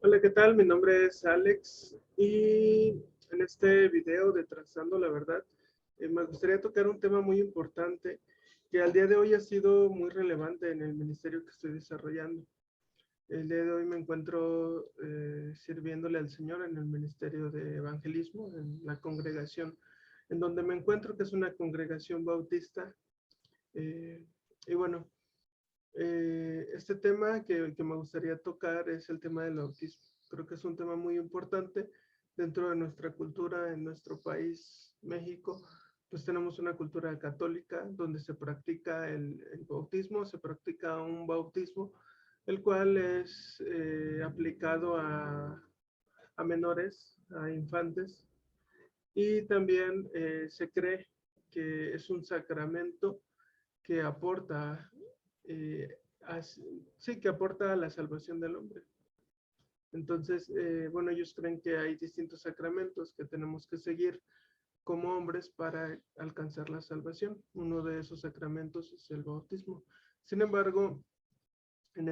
Hola, ¿qué tal? Mi nombre es Alex y en este video de Trazando la Verdad me gustaría tocar un tema muy importante que al día de hoy ha sido muy relevante en el ministerio que estoy desarrollando. El día de hoy me encuentro sirviéndole al Señor en el ministerio de evangelismo, en la congregación en donde me encuentro, que es una congregación bautista. Eh, y bueno, este tema que me gustaría tocar es el tema del autismo. Creo que es un tema muy importante dentro de nuestra cultura en nuestro país, México. Pues tenemos una cultura católica donde se practica el bautismo, se practica un bautismo, el cual es aplicado a menores, a infantes, y también se cree que es un sacramento que aporta, eh, a, sí, que aporta a la salvación del hombre. Entonces, bueno, ellos creen que hay distintos sacramentos que tenemos que seguir como hombres para alcanzar la salvación. Uno de esos sacramentos es el bautismo. Sin embargo, en,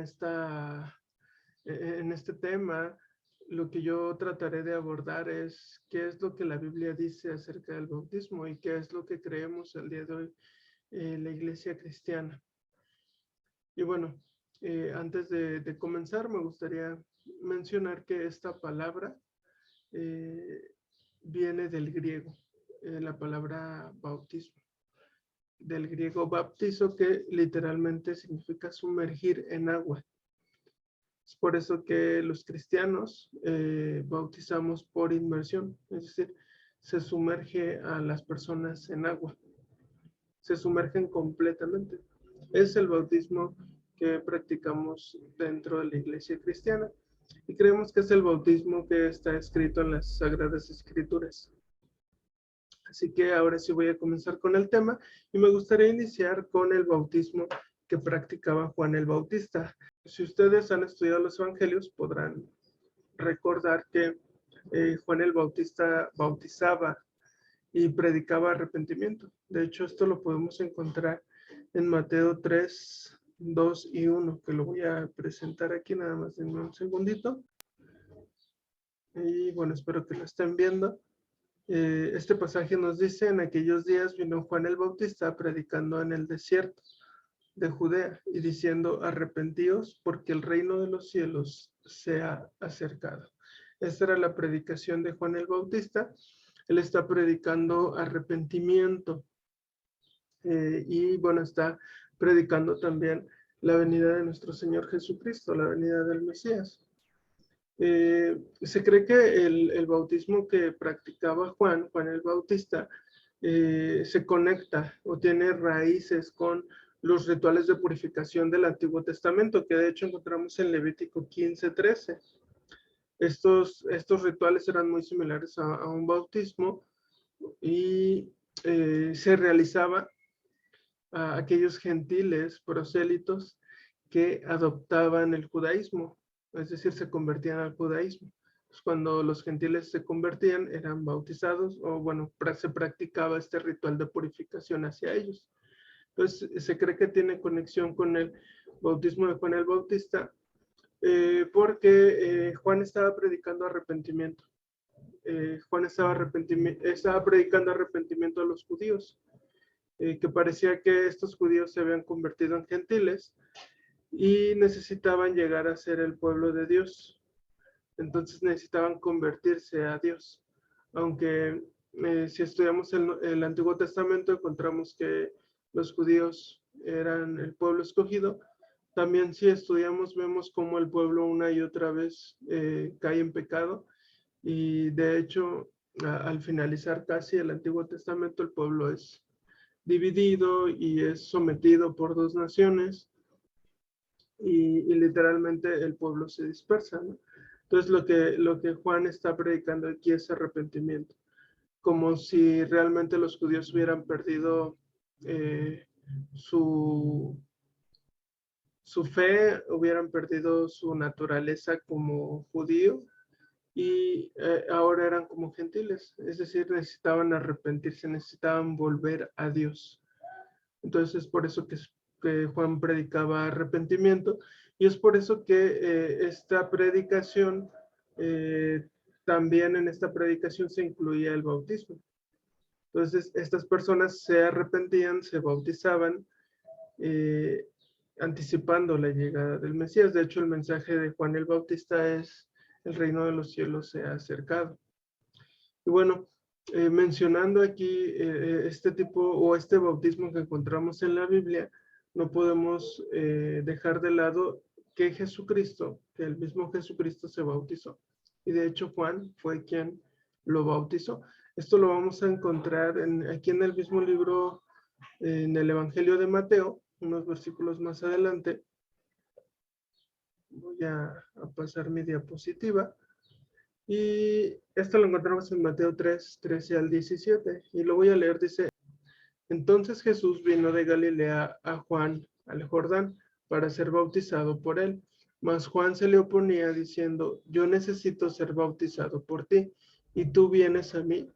en este tema, lo que yo trataré de abordar es qué es lo que la Biblia dice acerca del bautismo y qué es lo que creemos el día de hoy la iglesia cristiana. Y bueno, antes de comenzar, me gustaría mencionar que esta palabra eh, viene del griego, la palabra bautismo, del griego baptizo, que literalmente significa sumergir en agua. Es por eso que los cristianos bautizamos por inmersión, es decir, se sumerge a las personas en agua, se sumergen completamente. Es el bautismo que practicamos dentro de la iglesia cristiana y creemos que es el bautismo que está escrito en las Sagradas Escrituras. Así que ahora sí voy a comenzar con el tema y me gustaría iniciar con el bautismo que practicaba Juan el Bautista. Si ustedes han estudiado los evangelios podrán recordar que Juan el Bautista bautizaba y predicaba arrepentimiento. De hecho, esto lo podemos encontrar en Mateo 3, 2 y 1, que lo voy a presentar aquí nada más en un segundito. Y bueno, espero que lo estén viendo. Este pasaje nos dice: en aquellos días vino Juan el Bautista predicando en el desierto de Judea y diciendo: arrepentíos porque el reino de los cielos se ha acercado. Esta era la predicación de Juan el Bautista. Él está predicando arrepentimiento y bueno, está predicando también la venida de nuestro Señor Jesucristo, la venida del Mesías. Se cree que el bautismo que practicaba Juan el Bautista, se conecta o tiene raíces con los rituales de purificación del Antiguo Testamento, que de hecho encontramos en Levítico 15:13. Estos rituales eran muy similares a un bautismo y se realizaba a aquellos gentiles prosélitos que adoptaban el judaísmo, es decir, se convertían al judaísmo. Pues cuando los gentiles se convertían, eran bautizados o bueno, se practicaba este ritual de purificación hacia ellos. Entonces, se cree que tiene conexión con el bautismo de Juan el Bautista, porque Juan estaba predicando arrepentimiento. Juan estaba predicando arrepentimiento a los judíos, que parecía que estos judíos se habían convertido en gentiles y necesitaban llegar a ser el pueblo de Dios. Entonces necesitaban convertirse a Dios. Aunque si estudiamos el Antiguo Testamento encontramos que los judíos eran el pueblo escogido, también si estudiamos vemos cómo el pueblo una y otra vez cae en pecado, y de hecho al finalizar casi el Antiguo Testamento el pueblo es dividido y es sometido por dos naciones y literalmente el pueblo se dispersa, ¿no? Entonces lo que Juan está predicando aquí es arrepentimiento, como si realmente los judíos hubieran perdido eh, su, su fe, hubieran perdido su naturaleza como judío y ahora eran como gentiles, es decir, necesitaban arrepentirse, necesitaban volver a Dios. Entonces es por eso que Juan predicaba arrepentimiento y es por eso que esta predicación también en esta predicación se incluía el bautismo. Entonces, estas personas se arrepentían, se bautizaban, anticipando la llegada del Mesías. De hecho, el mensaje de Juan el Bautista es: el reino de los cielos se ha acercado. Y bueno, mencionando aquí este tipo o este bautismo que encontramos en la Biblia, no podemos dejar de lado que Jesucristo, que el mismo Jesucristo se bautizó. Y de hecho Juan fue quien lo bautizó. Esto lo vamos a encontrar aquí en el mismo libro, en el Evangelio de Mateo, unos versículos más adelante. Voy a pasar mi diapositiva. Y esto lo encontramos en Mateo 3, 13 al 17. Y lo voy a leer, dice: Entonces Jesús vino de Galilea a Juan, al Jordán, para ser bautizado por él. Mas Juan se le oponía diciendo: Yo necesito ser bautizado por ti, y tú vienes a mí.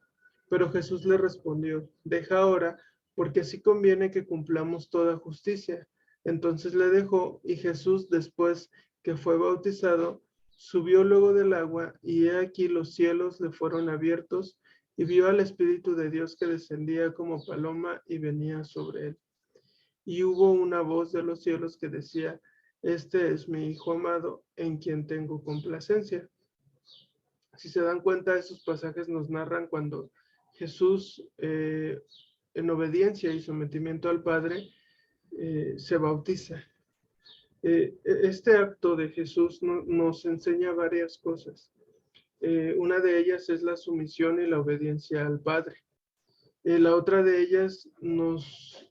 Pero Jesús le respondió: Deja ahora, porque así conviene que cumplamos toda justicia. Entonces le dejó, y Jesús, después que fue bautizado, subió luego del agua, y he aquí los cielos le fueron abiertos, y vio al Espíritu de Dios que descendía como paloma y venía sobre él. Y hubo una voz de los cielos que decía: Este es mi Hijo amado, en quien tengo complacencia. Si se dan cuenta, esos pasajes nos narran cuando Jesús, en obediencia y sometimiento al Padre, se bautiza. Este acto de Jesús nos enseña varias cosas. Una de ellas es la sumisión y la obediencia al Padre. La otra de ellas nos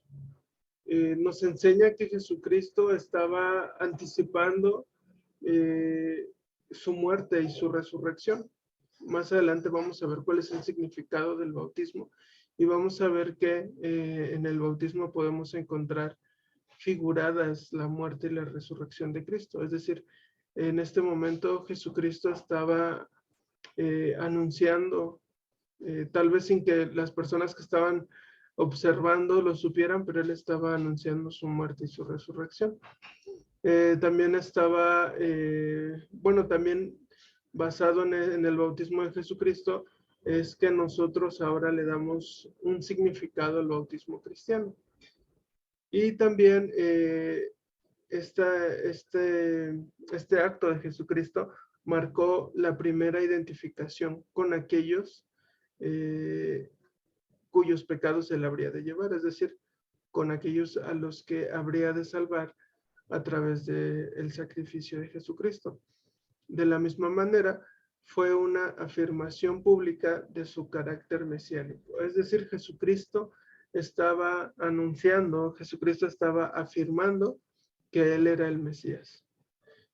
enseña que Jesucristo estaba anticipando su muerte y su resurrección. Más adelante vamos a ver cuál es el significado del bautismo, y vamos a ver que en el bautismo podemos encontrar figuradas la muerte y la resurrección de Cristo. Es decir, en este momento Jesucristo estaba anunciando, tal vez sin que las personas que estaban observando lo supieran, pero él estaba anunciando su muerte y su resurrección. También estaba, bueno, también basado en el bautismo de Jesucristo, es que nosotros ahora le damos un significado al bautismo cristiano. Y también este acto de Jesucristo marcó la primera identificación con aquellos cuyos pecados él habría de llevar, es decir, con aquellos a los que habría de salvar a través del sacrificio de Jesucristo. De la misma manera, fue una afirmación pública de su carácter mesiánico. Es decir, Jesucristo estaba anunciando, Jesucristo estaba afirmando que él era el Mesías.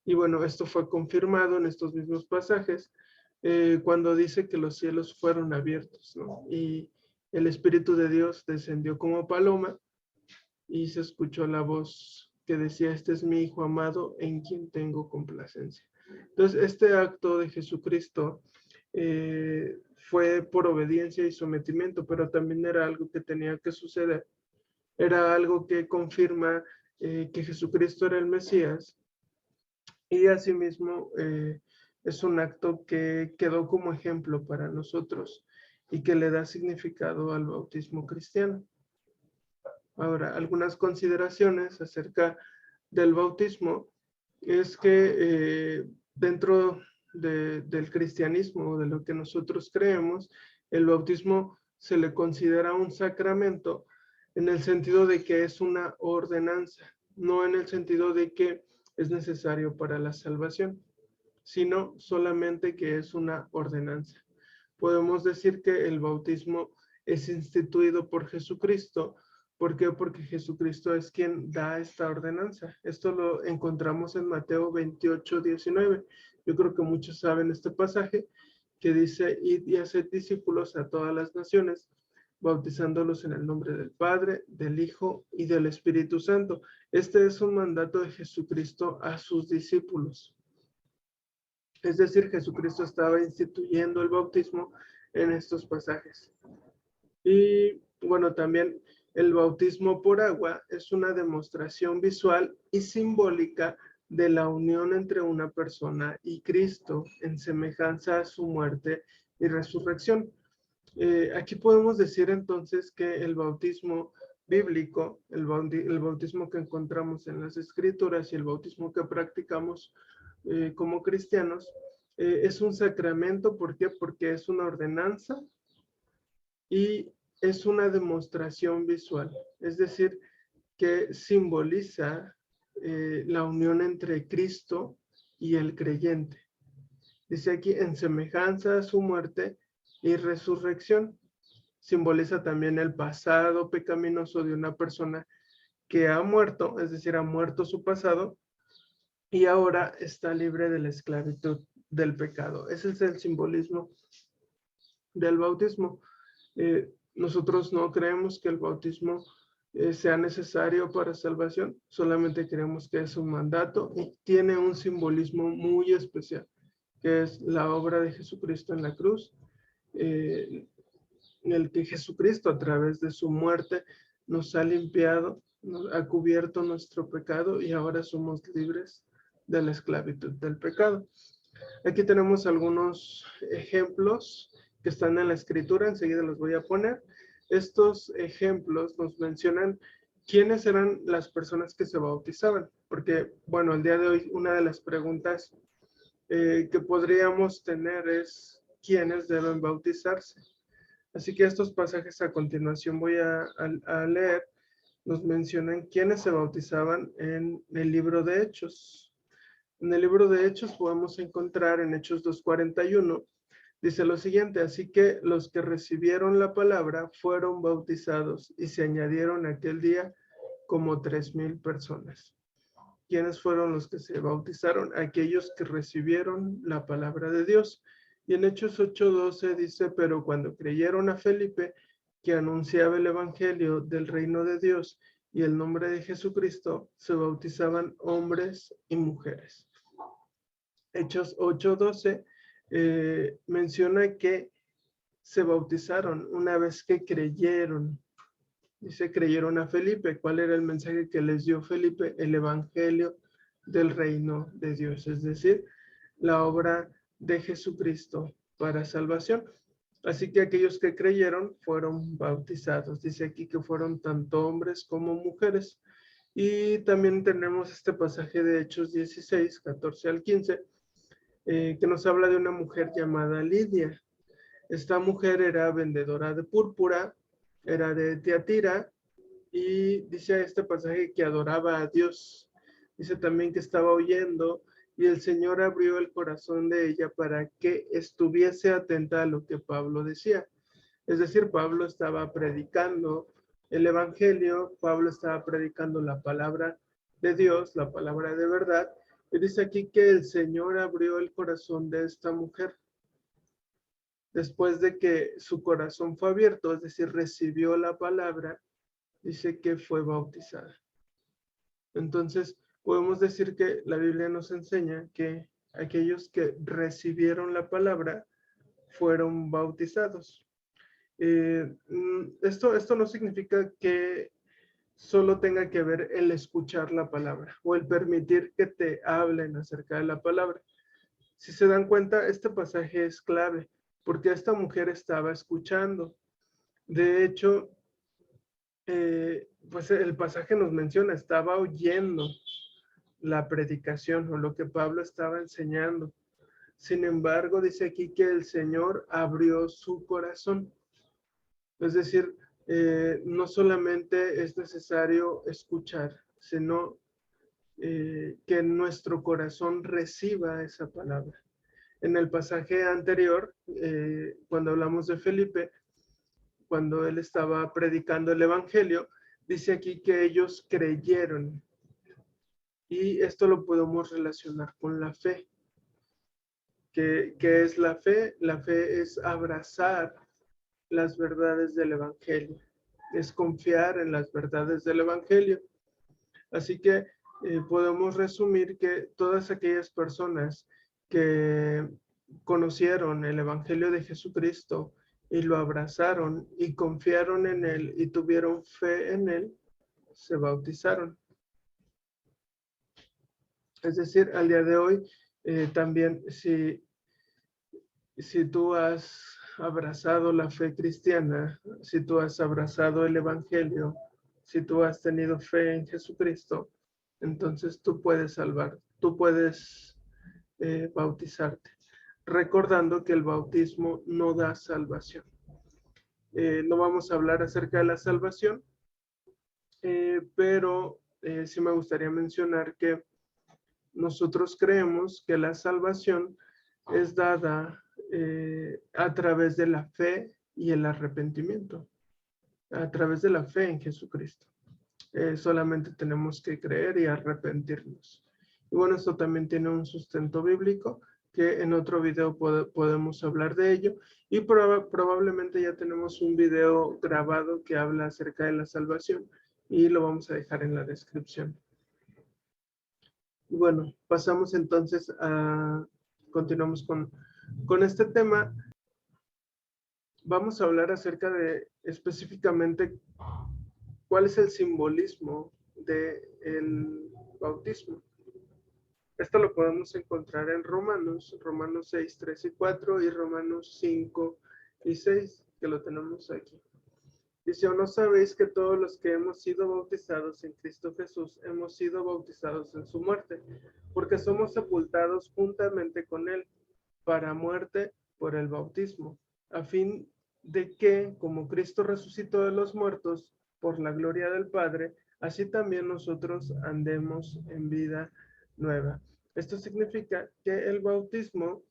Y bueno, esto fue confirmado en estos mismos pasajes cuando dice que los cielos fueron abiertos, ¿no? Y el Espíritu de Dios descendió como paloma y se escuchó la voz que decía: Este es mi Hijo amado, en quien tengo complacencia. Entonces, este acto de Jesucristo fue por obediencia y sometimiento, pero también era algo que tenía que suceder. Era algo que confirma que Jesucristo era el Mesías, y asimismo es un acto que quedó como ejemplo para nosotros y que le da significado al bautismo cristiano. Ahora, algunas consideraciones acerca del bautismo es que dentro del cristianismo, de lo que nosotros creemos, el bautismo se le considera un sacramento en el sentido de que es una ordenanza, no en el sentido de que es necesario para la salvación, sino solamente que es una ordenanza. Podemos decir que el bautismo es instituido por Jesucristo. ¿Por qué? Porque Jesucristo es quien da esta ordenanza. Esto lo encontramos en Mateo 28, 19. Yo creo que muchos saben este pasaje que dice: Id y haced discípulos a todas las naciones, bautizándolos en el nombre del Padre, del Hijo y del Espíritu Santo. Este es un mandato de Jesucristo a sus discípulos. Es decir, Jesucristo estaba instituyendo el bautismo en estos pasajes. Y bueno, también el bautismo por agua es una demostración visual y simbólica de la unión entre una persona y Cristo en semejanza a su muerte y resurrección. Aquí podemos decir entonces que el bautismo bíblico, el bautismo que encontramos en las Escrituras y el bautismo que practicamos como cristianos, es un sacramento. ¿Por qué? Porque es una ordenanza y es una demostración visual. Es decir, que simboliza la unión entre Cristo y el creyente. Dice aquí, en semejanza a su muerte y resurrección. Simboliza también el pasado pecaminoso de una persona que ha muerto, es decir, ha muerto su pasado y ahora está libre de la esclavitud del pecado. Ese es el simbolismo del bautismo. Nosotros no creemos que el bautismo sea necesario para salvación, solamente creemos que es un mandato y tiene un simbolismo muy especial, que es la obra de Jesucristo en la cruz, en el que Jesucristo a través de su muerte nos ha limpiado, nos ha cubierto nuestro pecado y ahora somos libres de la esclavitud del pecado. Aquí tenemos algunos ejemplos que están en la escritura, enseguida los voy a poner. Estos ejemplos nos mencionan quiénes eran las personas que se bautizaban, porque, bueno, el día de hoy una de las preguntas que podríamos tener es quiénes deben bautizarse. Así que estos pasajes a continuación voy a leer, nos mencionan quiénes se bautizaban en el libro de Hechos. En el libro de Hechos podemos encontrar en Hechos 2:41, dice lo siguiente: así que los que recibieron la palabra fueron bautizados y se añadieron aquel día como 3,000 personas. ¿Quiénes fueron los que se bautizaron? Aquellos que recibieron la palabra de Dios. Y en Hechos 8:12 dice, pero cuando creyeron a Felipe, que anunciaba el evangelio del reino de Dios y el nombre de Jesucristo, se bautizaban hombres y mujeres. Hechos 8:12 menciona que se bautizaron una vez que creyeron. Dice, creyeron a Felipe. ¿Cuál era el mensaje que les dio Felipe? El evangelio del reino de Dios, es decir, la obra de Jesucristo para salvación. Así que aquellos que creyeron fueron bautizados. Dice aquí que fueron tanto hombres como mujeres. Y también tenemos este pasaje de Hechos 16, 14 al 15, que nos habla de una mujer llamada Lidia. Esta mujer era vendedora de púrpura, era de Tiatira, y dice este pasaje que adoraba a Dios. Dice también que estaba oyendo y el Señor abrió el corazón de ella para que estuviese atenta a lo que Pablo decía. Es decir, Pablo estaba predicando el evangelio, Pablo estaba predicando la palabra de Dios, la palabra de verdad. Y dice aquí que el Señor abrió el corazón de esta mujer. Después de que su corazón fue abierto, es decir, recibió la palabra, dice que fue bautizada. Entonces, podemos decir que la Biblia nos enseña que aquellos que recibieron la palabra fueron bautizados. Esto no significa que solo tenga que ver el escuchar la palabra o el permitir que te hablen acerca de la palabra. Si se dan cuenta, este pasaje es clave porque esta mujer estaba escuchando. De hecho, pues el pasaje nos menciona, estaba oyendo la predicación o lo que Pablo estaba enseñando. Sin embargo, dice aquí que el Señor abrió su corazón. Es decir, no solamente es necesario escuchar, sino que nuestro corazón reciba esa palabra. En el pasaje anterior, cuando hablamos de Felipe, cuando él estaba predicando el evangelio, dice aquí que ellos creyeron. Y esto lo podemos relacionar con la fe. ¿Qué es la fe? La fe es abrazar las verdades del evangelio, es confiar en las verdades del evangelio. Así que podemos resumir que todas aquellas personas que conocieron el evangelio de Jesucristo y lo abrazaron y confiaron en él y tuvieron fe en él, se bautizaron. Es decir, al día de hoy, también si tú has abrazado la fe cristiana, si tú has abrazado el Evangelio, si tú has tenido fe en Jesucristo, entonces tú puedes salvar, tú puedes bautizarte, recordando que el bautismo no da salvación. No vamos a hablar acerca de la salvación, pero sí me gustaría mencionar que nosotros creemos que la salvación es dada a través de la fe y el arrepentimiento, a través de la fe en Jesucristo. Solamente tenemos que creer y arrepentirnos. Y bueno, esto también tiene un sustento bíblico que en otro video podemos hablar de ello, y probablemente ya tenemos un video grabado que habla acerca de la salvación y lo vamos a dejar en la descripción. Bueno, pasamos entonces continuamos con este tema. Vamos a hablar acerca de específicamente cuál es el simbolismo del bautismo. Esto lo podemos encontrar en Romanos 6, 3 y 4 y Romanos 5 y 6, que lo tenemos aquí. Dice, ¿o no sabéis que todos los que hemos sido bautizados en Cristo Jesús hemos sido bautizados en su muerte? Porque somos sepultados juntamente con él para muerte por el bautismo, a fin de que, como Cristo resucitó de los muertos por la gloria del Padre, así también nosotros andemos en vida nueva. Esto significa que el bautismo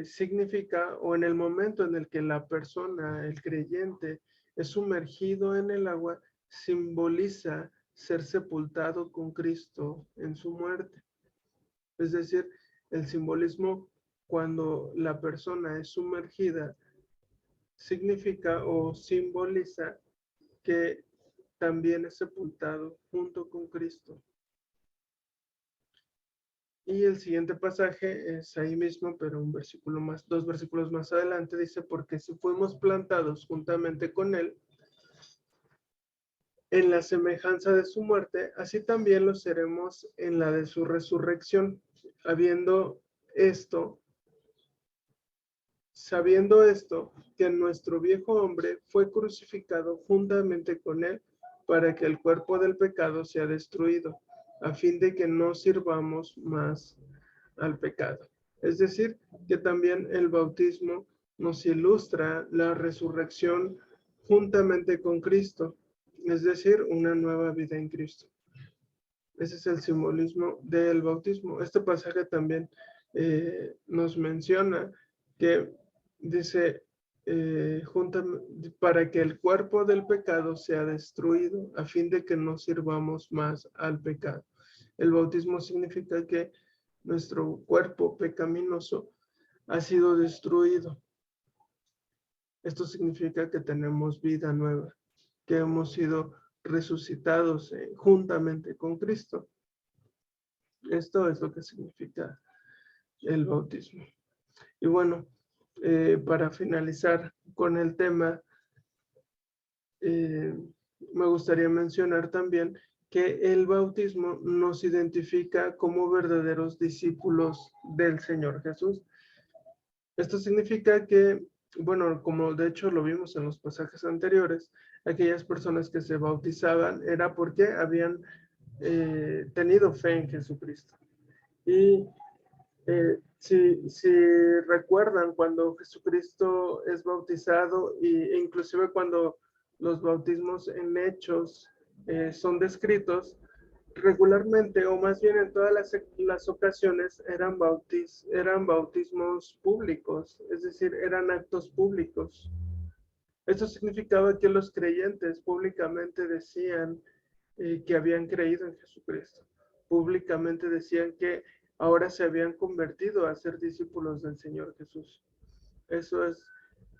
significa, o en el momento en el que la persona, el creyente, es sumergido en el agua, simboliza ser sepultado con Cristo en su muerte. Es decir, el simbolismo cuando la persona es sumergida significa o simboliza que también es sepultado junto con Cristo. Y el siguiente pasaje es ahí mismo, pero dos versículos más adelante, dice, porque si fuimos plantados juntamente con él en la semejanza de su muerte, así también lo seremos en la de su resurrección, sabiendo esto, que nuestro viejo hombre fue crucificado juntamente con él para que el cuerpo del pecado sea destruido, a fin de que no sirvamos más al pecado. Es decir, que también el bautismo nos ilustra la resurrección juntamente con Cristo, es decir, una nueva vida en Cristo. Ese es el simbolismo del bautismo. Este pasaje también nos menciona que dice, para que el cuerpo del pecado sea destruido, a fin de que no sirvamos más al pecado. El bautismo significa que nuestro cuerpo pecaminoso ha sido destruido. Esto significa que tenemos vida nueva, que hemos sido resucitados juntamente con Cristo. Esto es lo que significa el bautismo. Y bueno, para finalizar con el tema, me gustaría mencionar también que el bautismo nos identifica como verdaderos discípulos del Señor Jesús. Esto significa que, bueno, como de hecho lo vimos en los pasajes anteriores, aquellas personas que se bautizaban era porque habían tenido fe en Jesucristo. Y si recuerdan cuando Jesucristo es bautizado e inclusive cuando los bautismos en hechos son descritos, regularmente o más bien en todas las ocasiones eran bautismos públicos, es decir, eran actos públicos. Esto significaba que los creyentes públicamente decían que habían creído en Jesucristo. Públicamente decían que ahora se habían convertido a ser discípulos del Señor Jesús. Eso es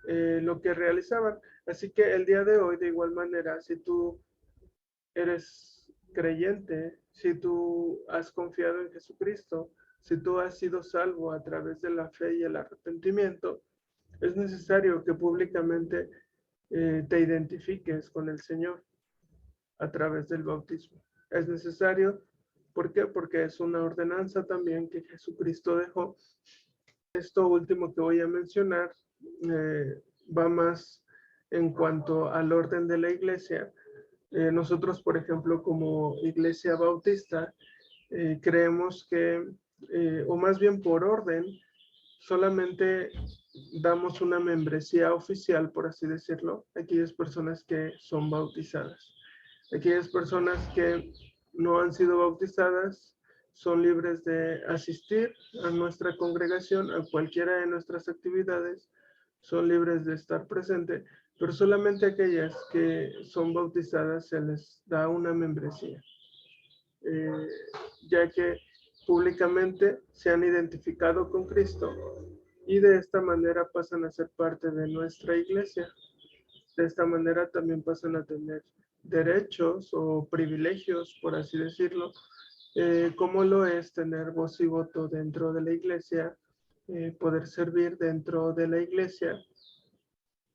lo que realizaban. Así que el día de hoy, de igual manera, si tú eres creyente, si tú has confiado en Jesucristo, si tú has sido salvo a través de la fe y el arrepentimiento, es necesario que públicamente te identifiques con el Señor a través del bautismo. Es necesario ¿Por qué? Porque es una ordenanza también que Jesucristo dejó. Esto último que voy a mencionar va más en cuanto al orden de la iglesia. Nosotros, por ejemplo, como iglesia bautista, creemos que, o más bien por orden, solamente damos una membresía oficial, por así decirlo, a aquellas personas que son bautizadas. Aquellas personas que no han sido bautizadas son libres de asistir a nuestra congregación, a cualquiera de nuestras actividades, son libres de estar presente, pero solamente aquellas que son bautizadas se les da una membresía, ya que públicamente se han identificado con Cristo y de esta manera pasan a ser parte de nuestra iglesia. De esta manera también pasan a tener derechos o privilegios, por así decirlo, como lo es tener voz y voto dentro de la iglesia, poder servir dentro de la iglesia.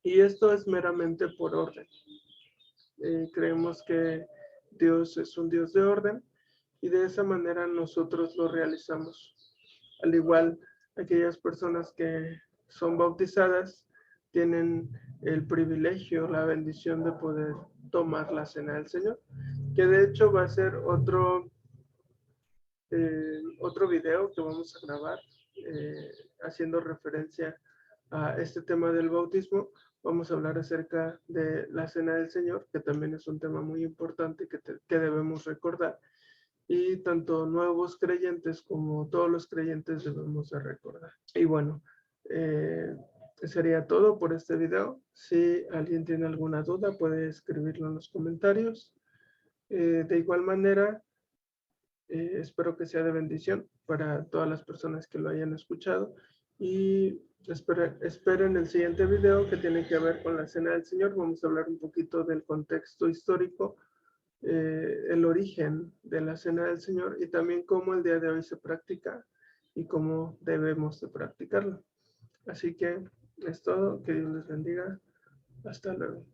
Y esto es meramente por orden. Creemos que Dios es un Dios de orden y de esa manera nosotros lo realizamos. Al igual, aquellas personas que son bautizadas tienen el privilegio, la bendición de poder tomar la cena del Señor, que de hecho va a ser otro video que vamos a grabar haciendo referencia a este tema del bautismo. Vamos a hablar acerca de la cena del Señor, que también es un tema muy importante que debemos recordar. Y tanto nuevos creyentes como todos los creyentes debemos de recordar. Y bueno, sería todo por este video. Si alguien tiene alguna duda, puede escribirlo en los comentarios. De igual manera, espero que sea de bendición para todas las personas que lo hayan escuchado. Y esperen el siguiente video que tiene que ver con la Cena del Señor. Vamos a hablar un poquito del contexto histórico, el origen de la Cena del Señor y también cómo el día de hoy se practica y cómo debemos de practicarlo. Así que es todo. Que Dios les bendiga. Hasta luego.